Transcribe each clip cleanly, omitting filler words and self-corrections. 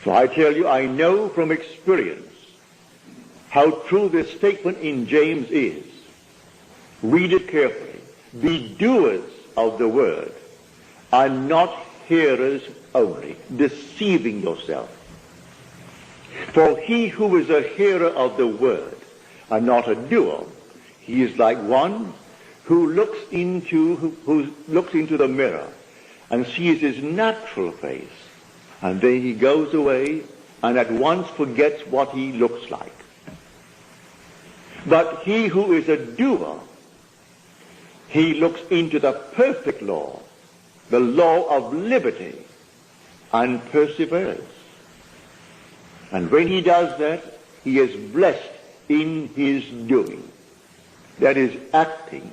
So I tell you, I know from experience how true this statement in James is. Read it carefully. Be doers of the word, and not hearers only, deceiving yourself. For he who is a hearer of the word and not a doer, he is like one who looks into the mirror and sees his natural face, and then he goes away and at once forgets what he looks like. But he who is a doer, he looks into the perfect law, the law of liberty, and perseveres. And when he does that, he is blessed in his doing. That is acting,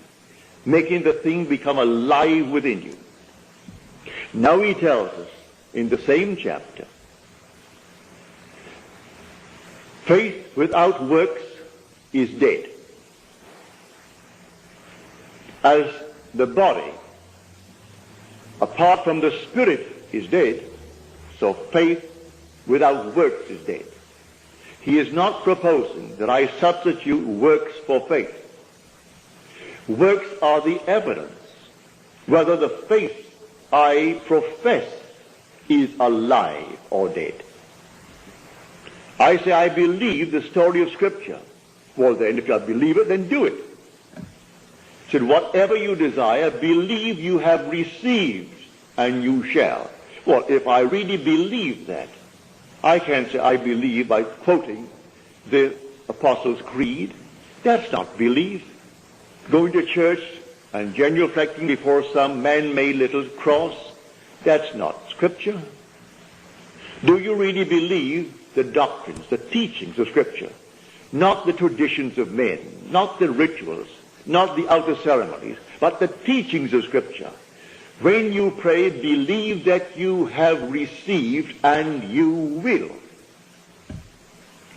making the thing become alive within you. Now he tells us in the same chapter, faith without works is dead. As the body, apart from the spirit, is dead, so faith without works is dead. He is not proposing that I substitute works for faith. Works are the evidence whether the faith I profess is alive or dead. I say I believe the story of Scripture. Well then, if you believe it, then do it. Said, whatever you desire, believe you have received, and you shall. Well, if I really believe that, I can't say I believe by quoting the Apostles' Creed. That's not belief. Going to church and genuflecting before some man-made little cross, that's not Scripture. Do you really believe the doctrines, the teachings of Scripture? Not the traditions of men, not the rituals, not the outer ceremonies, but the teachings of Scripture. When you pray, believe that you have received, and you will.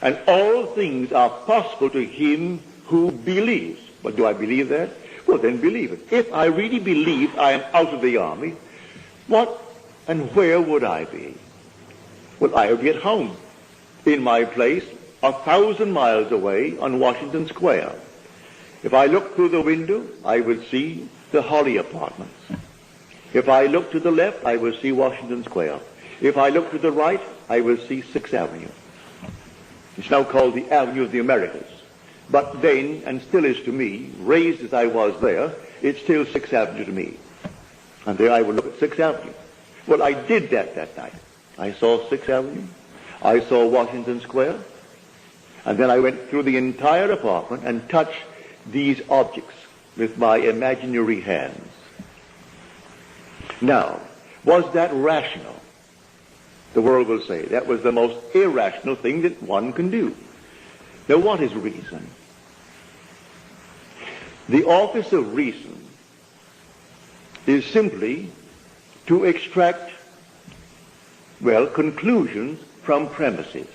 And all things are possible to him who believes. But do I believe that? Well, then believe it. If I really believe I am out of the army, what and where would I be? Well, I would be at home, in my place, 1,000 miles away on Washington Square. If I look through the window, I would see the Holly Apartments. If I look to the left, I will see Washington Square. If I look to the right, I will see 6th Avenue. It's now called the Avenue of the Americas. But then, and still is to me, raised as I was there, it's still 6th Avenue to me. And there I will look at 6th Avenue. Well, I did that night. I saw 6th Avenue. I saw Washington Square. And then I went through the entire apartment and touched these objects with my imaginary hands. Now, was that rational? The world will say that was the most irrational thing that one can do. Now, what is reason? The office of reason is simply to extract, conclusions from premises.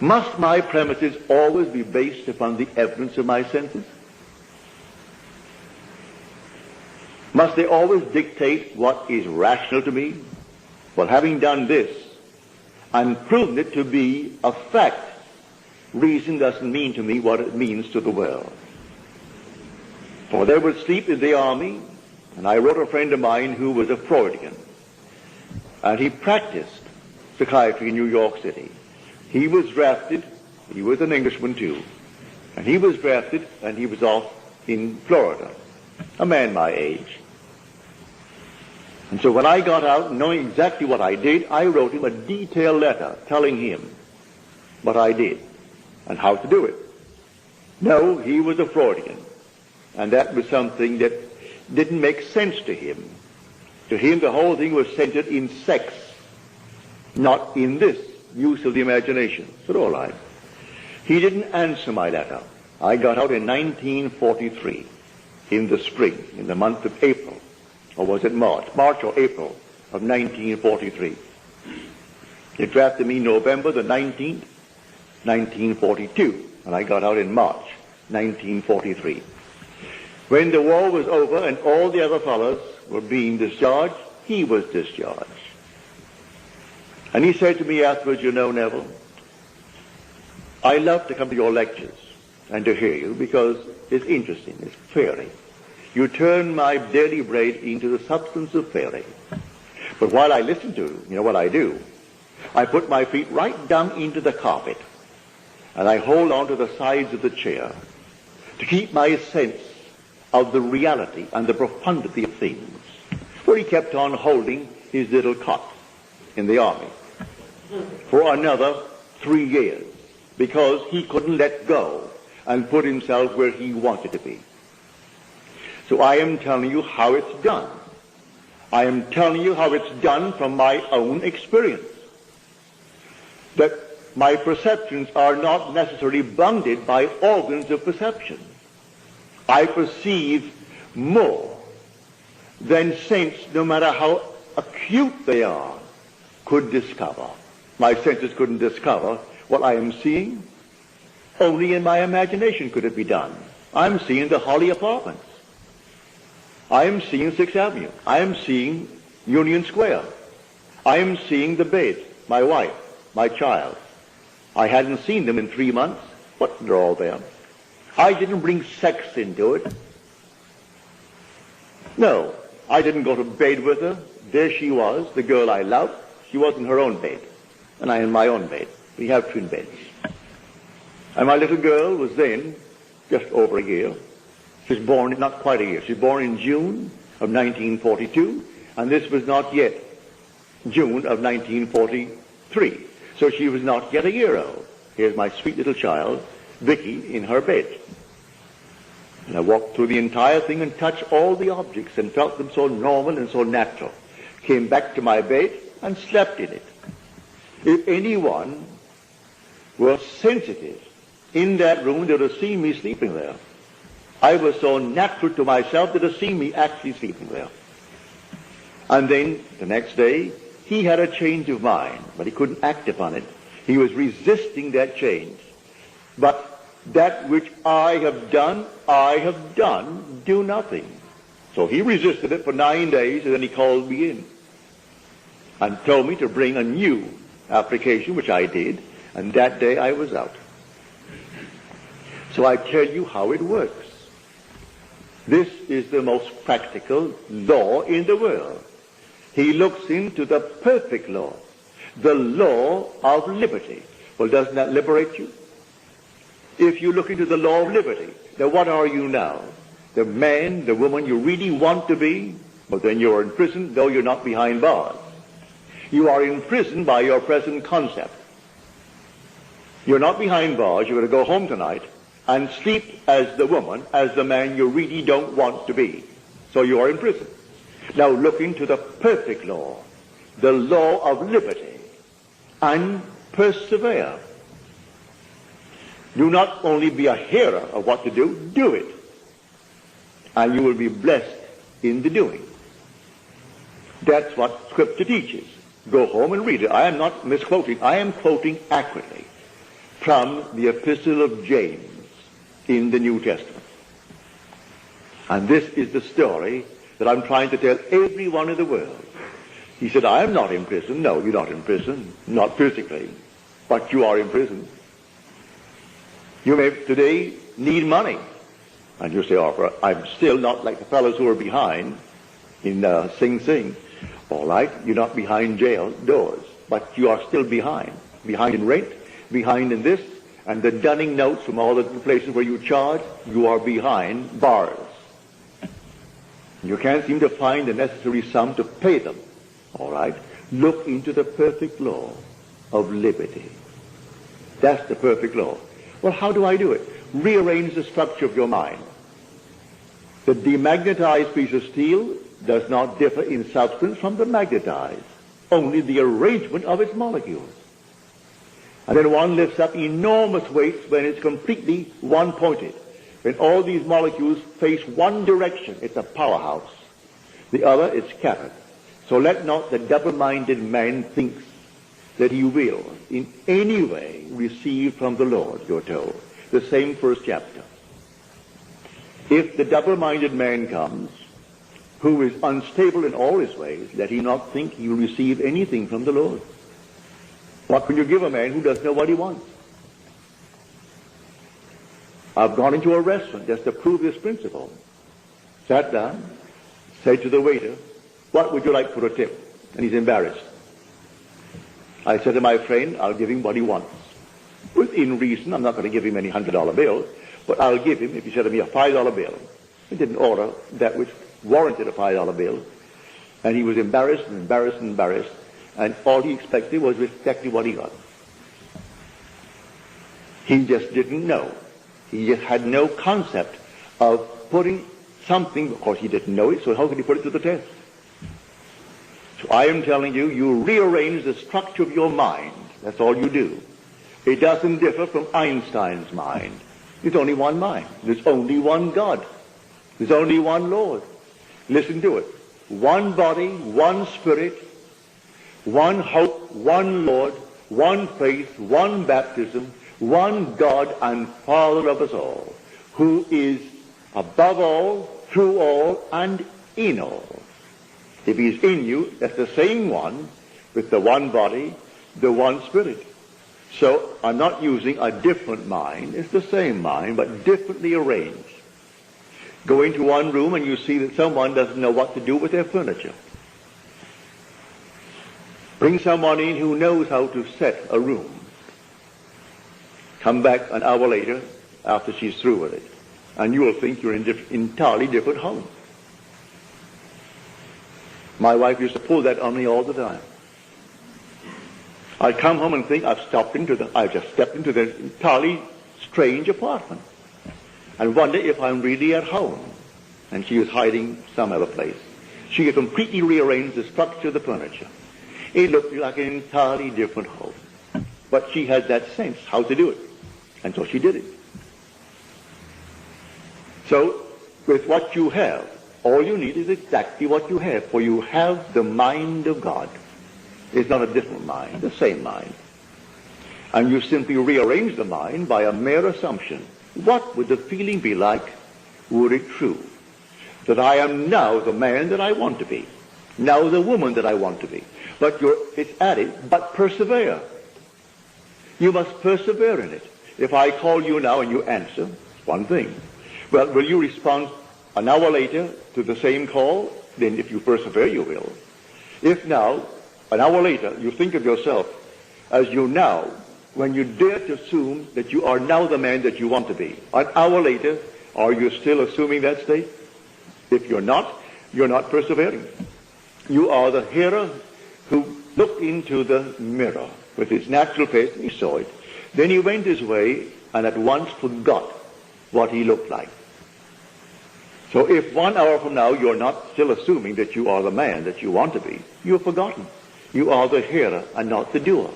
Must my premises always be based upon the evidence of my senses? Must they always dictate what is rational to me? Well, having done this and proven it to be a fact, reason doesn't mean to me what it means to the world. For there was sleep in the army, and I wrote a friend of mine who was a Freudian, and he practiced psychiatry in New York City. He was drafted, he was an Englishman too, and he was drafted and he was off in Florida, a man my age. And so when I got out, knowing exactly what I did, I wrote him a detailed letter telling him what I did and how to do it. No, he was a Freudian, and that was something that didn't make sense to him. To him, the whole thing was centered in sex, not in this use of the imagination. So all right. He didn't answer my letter. I got out in 1943, in the spring, in the month of April. Or was it March or April of 1943. They drafted me November the 19th, 1942, and I got out in March 1943. When the war was over and all the other fellows were being discharged, he was discharged. And he said to me afterwards, you know, Neville, I love to come to your lectures and to hear you because it's interesting, it's fairy. You turn my daily bread into the substance of fairy. But while I listen to you, you know what I do? I put my feet right down into the carpet and I hold on to the sides of the chair to keep my sense of the reality and the profundity of things. For he kept on holding his little cot in the army for another 3 years because he couldn't let go and put himself where he wanted to be. So I am telling you how it's done. I am telling you how it's done from my own experience. That my perceptions are not necessarily bounded by organs of perception. I perceive more than sense, no matter how acute they are, could discover. My senses couldn't discover what I am seeing. Only in my imagination could it be done. I'm seeing the Holly Apartments. I am seeing 6th Avenue. I am seeing Union Square. I am seeing the bed, my wife, my child. I hadn't seen them in 3 months, but they're all there. I didn't bring sex into it. No, I didn't go to bed with her. There she was, the girl I loved. She was in her own bed, and I in my own bed. We have twin beds. And my little girl was then just over a year. She was born, not quite a year. She was born in June of 1942, and this was not yet June of 1943. So she was not yet a year old. Here's my sweet little child, Vicky, in her bed. And I walked through the entire thing and touched all the objects and felt them so normal and so natural. Came back to my bed and slept in it. If anyone were sensitive in that room, they would have seen me sleeping there. I was so natural to myself that they would have seen me actually sleeping there. And then the next day, he had a change of mind, but he couldn't act upon it. He was resisting that change. But that which I have done, do nothing. So he resisted it for 9 days, and then he called me in and told me to bring a new application, which I did, and that day I was out. So I tell you how it works. This is the most practical law in the world. He looks into the perfect law, the law of liberty. Well, doesn't that liberate you? If you look into the law of liberty, then what are you now? The man, the woman you really want to be? Well, then you're in prison, though you're not behind bars. You are in prison by your present concept. You're not behind bars. You're going to go home tonight and sleep as the woman, as the man you really don't want to be. So you are in prison. Now look into the perfect law, the law of liberty, and persevere. Do not only be a hearer of what to do it. And you will be blessed in the doing. That's what Scripture teaches. Go home and read it. I am not misquoting. I am quoting accurately from the Epistle of James in the New Testament. And this is the story that I'm trying to tell everyone in the world. He said, I am not in prison. No, you're not in prison. Not physically. But you are in prison. You may today need money. And you say, oh, I'm still not like the fellows who are behind in Sing Sing. All right, you're not behind jail doors, but you are still behind. Behind in rent, behind in this, and the dunning notes from all the places where you charge, you are behind bars. You can't seem to find the necessary sum to pay them. All right, look into the perfect law of liberty. That's the perfect law. Well, how do I do it? Rearrange the structure of your mind. The demagnetized piece of steel does not differ in substance from the magnetized, only the arrangement of its molecules. And then one lifts up enormous weights when it's completely one-pointed. When all these molecules face one direction, it's a powerhouse. The other is scattered. So let not the double-minded man think that he will in any way receive from the Lord, you're told. The same first chapter. If the double-minded man comes, who is unstable in all his ways, let he not think he will receive anything from the Lord. What can you give a man who doesn't know what he wants? I've gone into a restaurant just to prove this principle. Sat down, said to the waiter, what would you like for a tip? And he's embarrassed. I said to my friend, I'll give him what he wants. Within reason, I'm not going to give him any $100 bills, but I'll give him, if he said to me, a $5 bill. He didn't order that which warranted a $5 bill. And he was embarrassed and embarrassed and embarrassed. And all he expected was exactly what he got. He just didn't know. He just had no concept of putting something, of course he didn't know it, so how could he put it to the test? So I am telling you, you rearrange the structure of your mind. That's all you do. It doesn't differ from Einstein's mind. There's only one mind. There's only one God. There's only one Lord. Listen to it. One body, one spirit, one hope, one Lord, one faith, one baptism, one God and Father of us all, who is above all, through all, and in all. If he's in you, that's the same one with the one body, the one spirit. So I'm not using a different mind. It's the same mind, but differently arranged. Go into one room and you see that someone doesn't know what to do with their furniture. Bring someone in who knows how to set a room. Come back an hour later after she's through with it, and you will think you're in an entirely different home. My wife used to pull that on me all the time. I'd come home and think I've just stepped into this entirely strange apartment, and wonder if I'm really at home. And she was hiding some other place. She had completely rearranged the structure of the furniture. It looked like an entirely different home. But she had that sense how to do it. And so she did it. So, with what you have, all you need is exactly what you have. For you have the mind of God. It's not a different mind, the same mind. And you simply rearrange the mind by a mere assumption. What would the feeling be like were it true? That I am now the man that I want to be. Now the woman that I want to be. But it's added, but persevere. You must persevere in it. If I call you now and you answer, one thing. Well, will you respond an hour later to the same call? Then if you persevere, you will. If now, an hour later, you think of yourself as you now, when you dare to assume that you are now the man that you want to be, an hour later, are you still assuming that state? If you're not persevering. You are the hearer who looked into the mirror with his natural face and he saw it. Then he went his way and at once forgot what he looked like. So if 1 hour from now you're not still assuming that you are the man that you want to be, you've forgotten. You are the hearer and not the doer.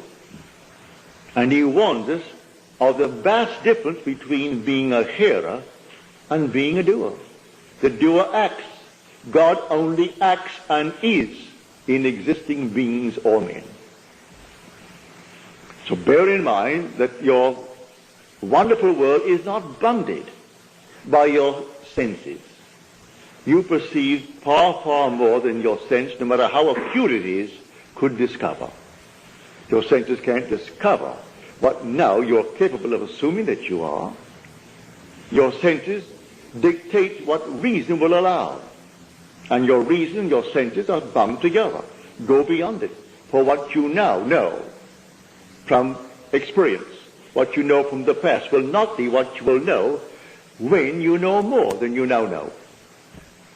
And he warns us of the vast difference between being a hearer and being a doer. The doer acts. God only acts and is in existing beings or men. So bear in mind that your wonderful world is not bounded by your senses. You perceive far, far more than your sense, no matter how acute it is, could discover. Your senses can't discover what now you're capable of assuming that you are. Your senses dictate what reason will allow. And your reason and your senses are bound together. Go beyond it. For what you now know from experience, what you know from the past, will not be what you will know when you know more than you now know.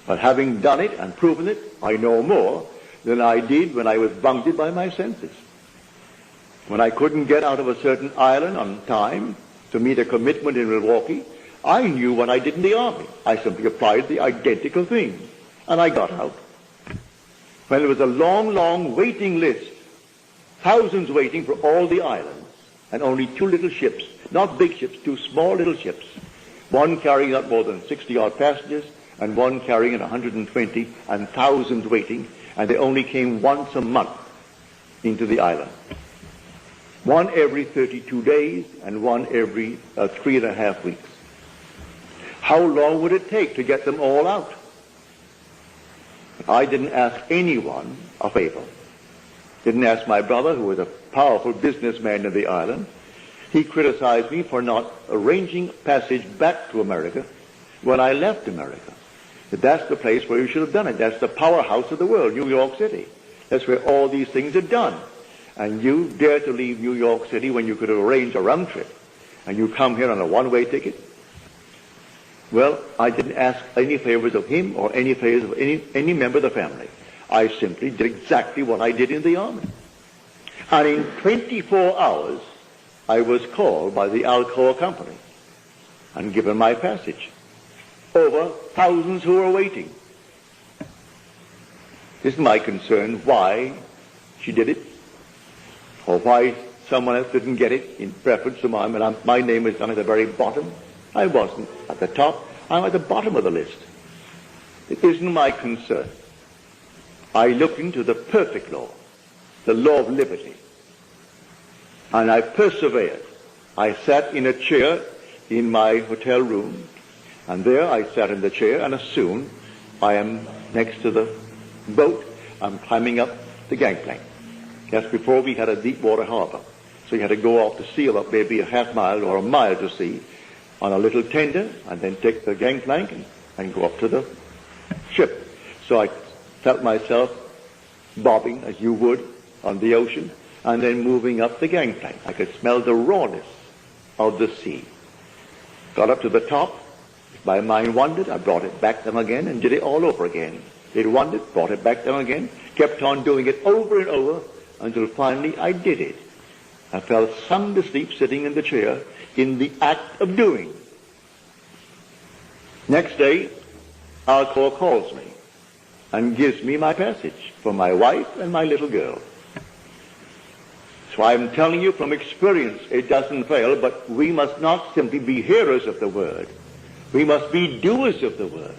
But having done it and proven it, I know more than I did when I was bounded by my senses. When I couldn't get out of a certain island on time to meet a commitment in Milwaukee, I knew what I did in the Army. I simply applied the identical thing, and I got out. When there was a long, long waiting list, thousands waiting for all the islands, and only 2 little ships, not big ships, 2 small little ships, one carrying not more than 60-odd passengers, and one carrying 120, and thousands waiting, and they only came once a month into the island. One every 32 days, and one every 3.5 weeks. How long would it take to get them all out? I didn't ask anyone a favor. Didn't ask my brother, who was a powerful businessman in the island, he criticized me for not arranging passage back to America when I left America. That that's the place where you should have done it. That's the powerhouse of the world, New York City. That's where all these things are done. And you dare to leave New York City when you could have arranged a round trip, and you come here on a one-way ticket? Well, I didn't ask any favors of him or any favors of any member of the family. I simply did exactly what I did in the army. And in 24 hours, I was called by the Alcoa company and given my passage over thousands who were waiting. Isn't my concern why she did it, or why someone else didn't get it in preference to mine, and my name is down at the very bottom. I wasn't at the top. I'm at the bottom of the list. It isn't my concern. I look into the perfect law, the law of liberty, and I persevered. I sat in a chair in my hotel room, and there I sat in the chair, and as soon I am next to the boat, I'm climbing up the gangplank. Just before we had a deep water harbor, so you had to go off to seal up maybe a half mile or a mile to sea on a little tender, and then take the gangplank and go up to the ship. So I felt myself bobbing as you would on the ocean, and then moving up the gangplank. I could smell the rawness of the sea. Got up to the top. My mind wandered. I brought it back down again and did it all over again. It wandered, brought it back down again, kept on doing it over and over until finally I did it. I fell sound asleep sitting in the chair in the act of doing. Next day, Alcoa calls me and gives me my passage for my wife and my little girl. So I'm telling you from experience, it doesn't fail, but we must not simply be hearers of the word. We must be doers of the word.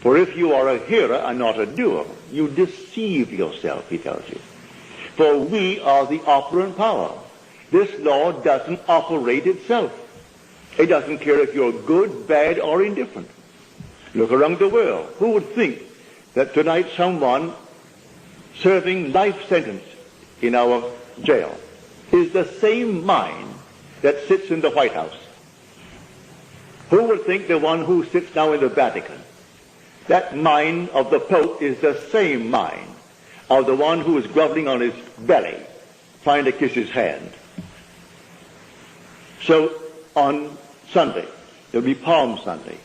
For if you are a hearer and not a doer, you deceive yourself, he tells you. For we are the operant power. This law doesn't operate itself. It doesn't care if you're good, bad, or indifferent. Look around the world. Who would think that tonight someone serving life sentence in our jail is the same mind that sits in the White House? Who would think the one who sits now in the Vatican, that mind of the Pope is the same mind of the one who is groveling on his belly, trying to kiss his hand? So on Sunday, there'll be Palm Sunday,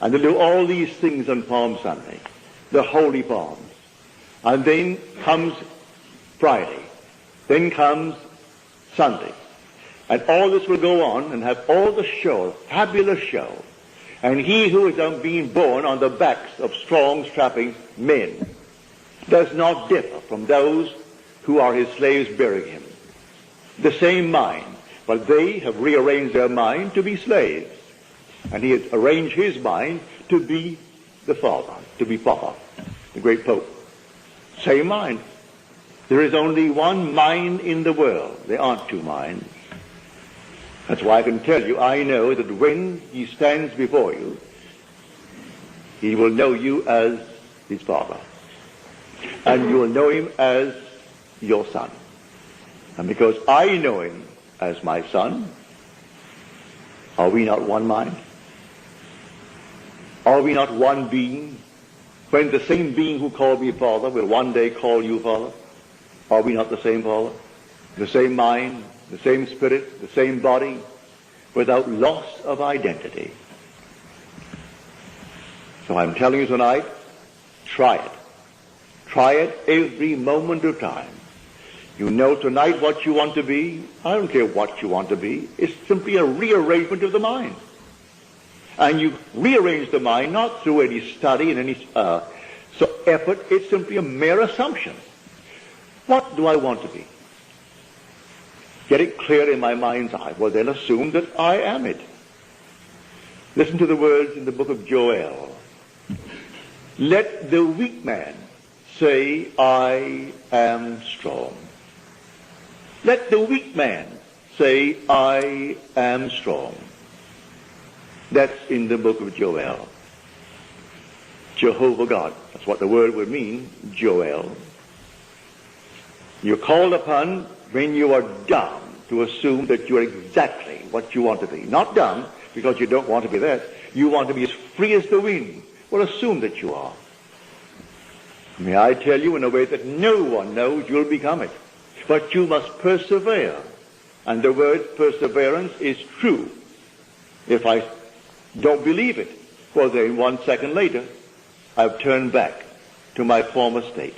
and they'll do all these things on Palm Sunday, the Holy Palms. And then comes Friday, then comes Sunday. And all this will go on and have all the show, fabulous show. And he who is being born on the backs of strong, strapping men does not differ from those who are his slaves bearing him. The same mind, but they have rearranged their mind to be slaves. And he has arranged his mind to be the Father, to be Papa, the great Pope. Same mind. There is only one mind in the world. There aren't two minds. That's why I can tell you, I know that when he stands before you, he will know you as his Father. And you will know him as your Son. And because I know him as my Son, are we not one mind? Are we not one being? When the same being who called me Father will one day call you Father, are we not the same Father? The same mind, the same spirit, the same body, without loss of identity. So I'm telling you tonight, try it. Try it every moment of time. You know tonight what you want to be. I don't care what you want to be. It's simply a rearrangement of the mind. And you rearrange the mind not through any study and any effort. It's simply a mere assumption. What do I want to be? Get it clear in my mind's eye. Well, then assume that I am it. Listen to the words in the book of Joel. Let the weak man say, I am strong. Let the weak man say, I am strong. That's in the book of Joel. Jehovah God. That's what the word would mean, Joel. You're called upon when you are dumb to assume that you're exactly what you want to be. Not dumb because you don't want to be that. You want to be as free as the wind. Well, assume that you are. May I tell you in a way that no one knows you'll become it. But you must persevere. And the word perseverance is true. If I don't believe it, well then 1 second later, I've turned back to my former state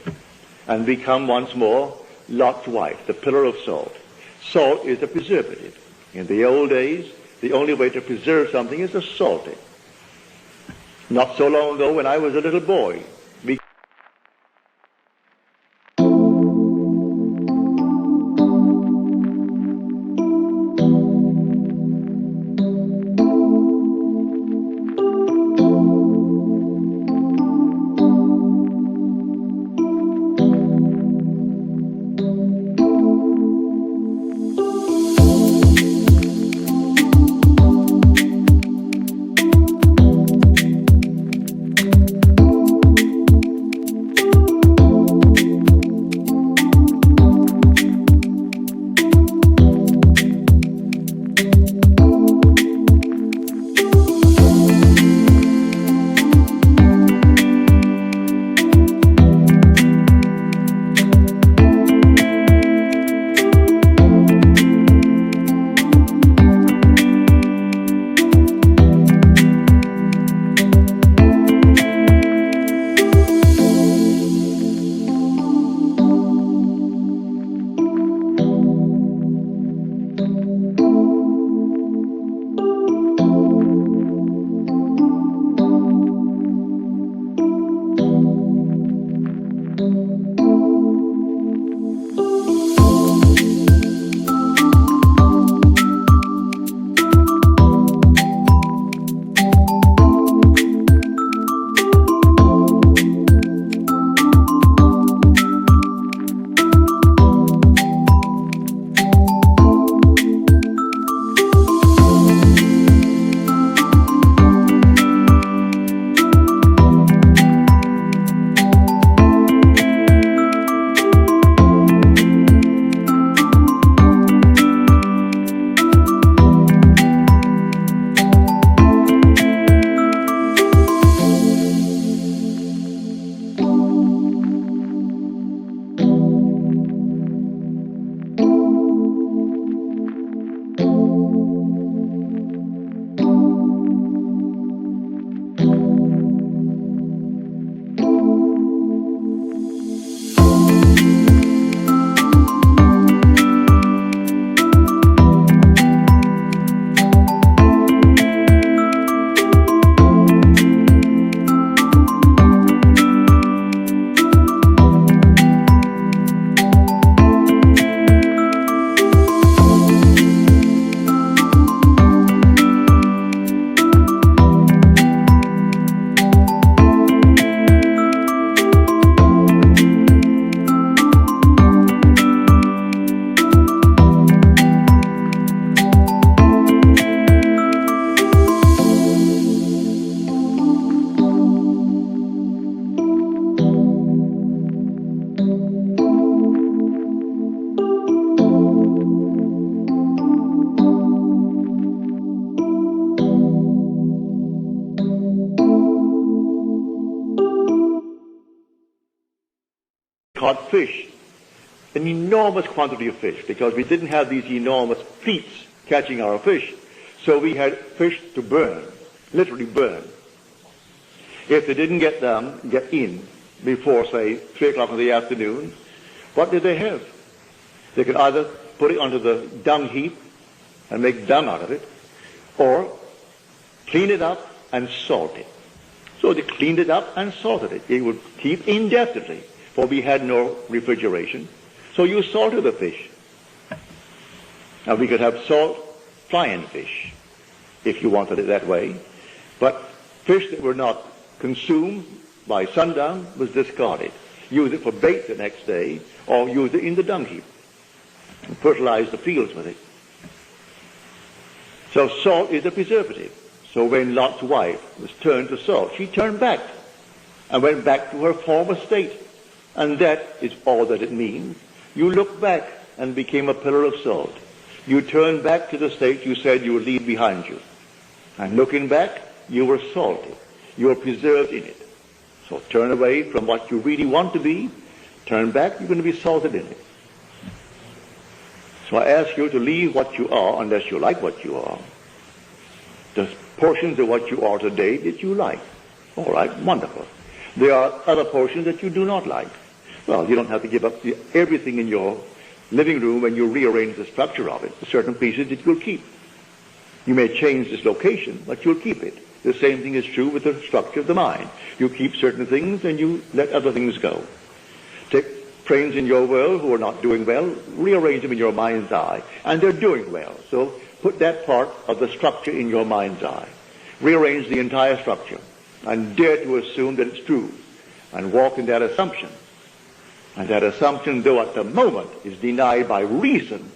and become once more Lot's wife, the pillar of salt. Salt is a preservative. In the old days, the only way to preserve something is to salt it. Not so long ago when I was a little boy, caught fish, an enormous quantity of fish, because we didn't have these enormous fleets catching our fish, so we had fish to burn, literally burn. If they didn't get in before, say, 3 o'clock in the afternoon, what did they have? They could either put it onto the dung heap and make dung out of it, or clean it up and salt it. So they cleaned it up and salted it. It would keep indefinitely, for we had no refrigeration. So you salted the fish. Now we could have salt flying fish, if you wanted it that way. But fish that were not consumed by sundown was discarded. Use it for bait the next day, or use it in the dung heap and fertilize the fields with it. So salt is a preservative. So when Lot's wife was turned to salt, she turned back and went back to her former state. And that is all that it means. You look back and became a pillar of salt. You turned back to the state you said you would leave behind you. And looking back, you were salty. You were preserved in it. So turn away from what you really want to be. Turn back, you're going to be salted in it. So I ask you to leave what you are, unless you like what you are. The portions of what you are today that you like. All right, wonderful. There are other portions that you do not like. Well, you don't have to give up everything in your living room when you rearrange the structure of it. Certain pieces that you'll keep. You may change this location, but you'll keep it. The same thing is true with the structure of the mind. You keep certain things and you let other things go. Take friends in your world who are not doing well, rearrange them in your mind's eye, and they're doing well. So put that part of the structure in your mind's eye. Rearrange the entire structure and dare to assume that it's true and walk in that assumption. And that assumption, though at the moment is denied by reason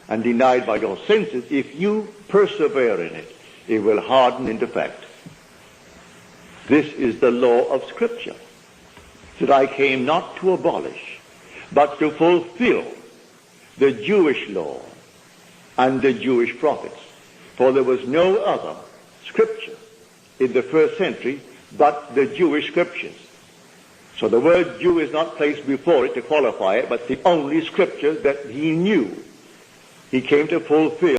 and denied by your senses, if you persevere in it, it will harden into fact. This is the law of Scripture, that I came not to abolish, but to fulfill the Jewish law and the Jewish prophets. For there was no other Scripture in the first century but the Jewish Scriptures. So the word Jew is not placed before it to qualify it, but the only Scripture that he knew. He came to fulfill.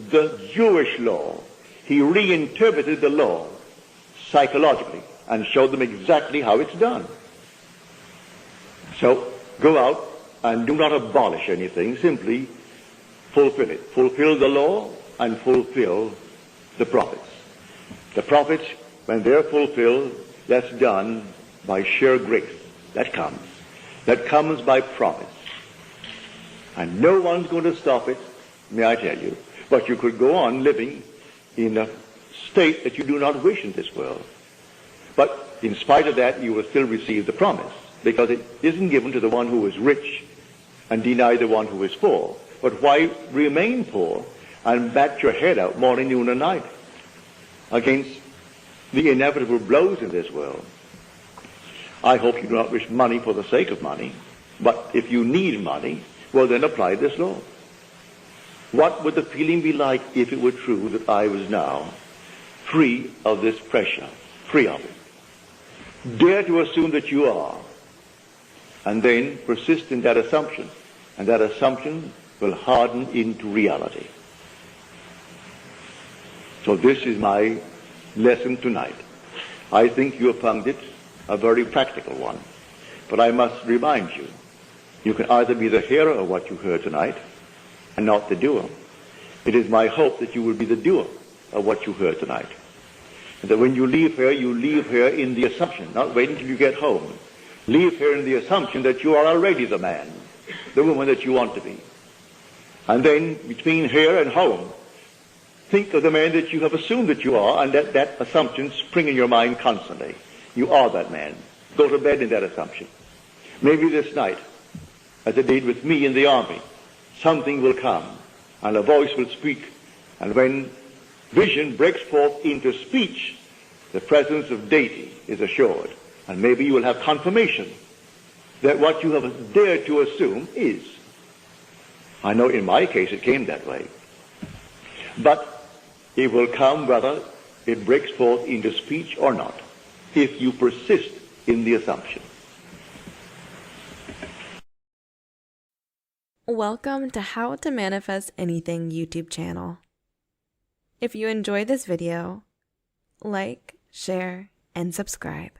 The Jewish law. He reinterpreted the law psychologically and showed them exactly how it's done. So go out and do not abolish anything, simply fulfill it. Fulfill the law and fulfill the prophets. The prophets, when they're fulfilled, that's done by sheer grace. That comes. that comes by promise. And no one's going to stop it, may I tell you. But you could go on living in a state that you do not wish in this world. But in spite of that, you will still receive the promise, because it isn't given to the one who is rich and deny the one who is poor. But why remain poor and bat your head out morning, noon, and night against the inevitable blows in this world? I hope you do not wish money for the sake of money, but if you need money, well, then apply this law. What would the feeling be like if it were true that I was now free of this pressure, free of it? Dare to assume that you are, and then persist in that assumption, and that assumption will harden into reality. So this is my lesson tonight. I think you have found it a very practical one, but I must remind you, you can either be the hearer of what you heard tonight and not the doer. It is my hope that you will be the doer of what you heard tonight. And that when you leave here in the assumption, not waiting till you get home. Leave here in the assumption that you are already the man, the woman that you want to be. And then between here and home, think of the man that you have assumed that you are, and let that assumption spring in your mind constantly. You are that man. Go to bed in that assumption. Maybe this night, as it did with me in the army, something will come, and a voice will speak. And when vision breaks forth into speech, the presence of deity is assured. And maybe you will have confirmation that what you have dared to assume is. I know in my case it came that way. But it will come whether it breaks forth into speech or not, if you persist in the assumption. Welcome to How to Manifest Anything YouTube channel. If you enjoyed this video, like, share, and subscribe.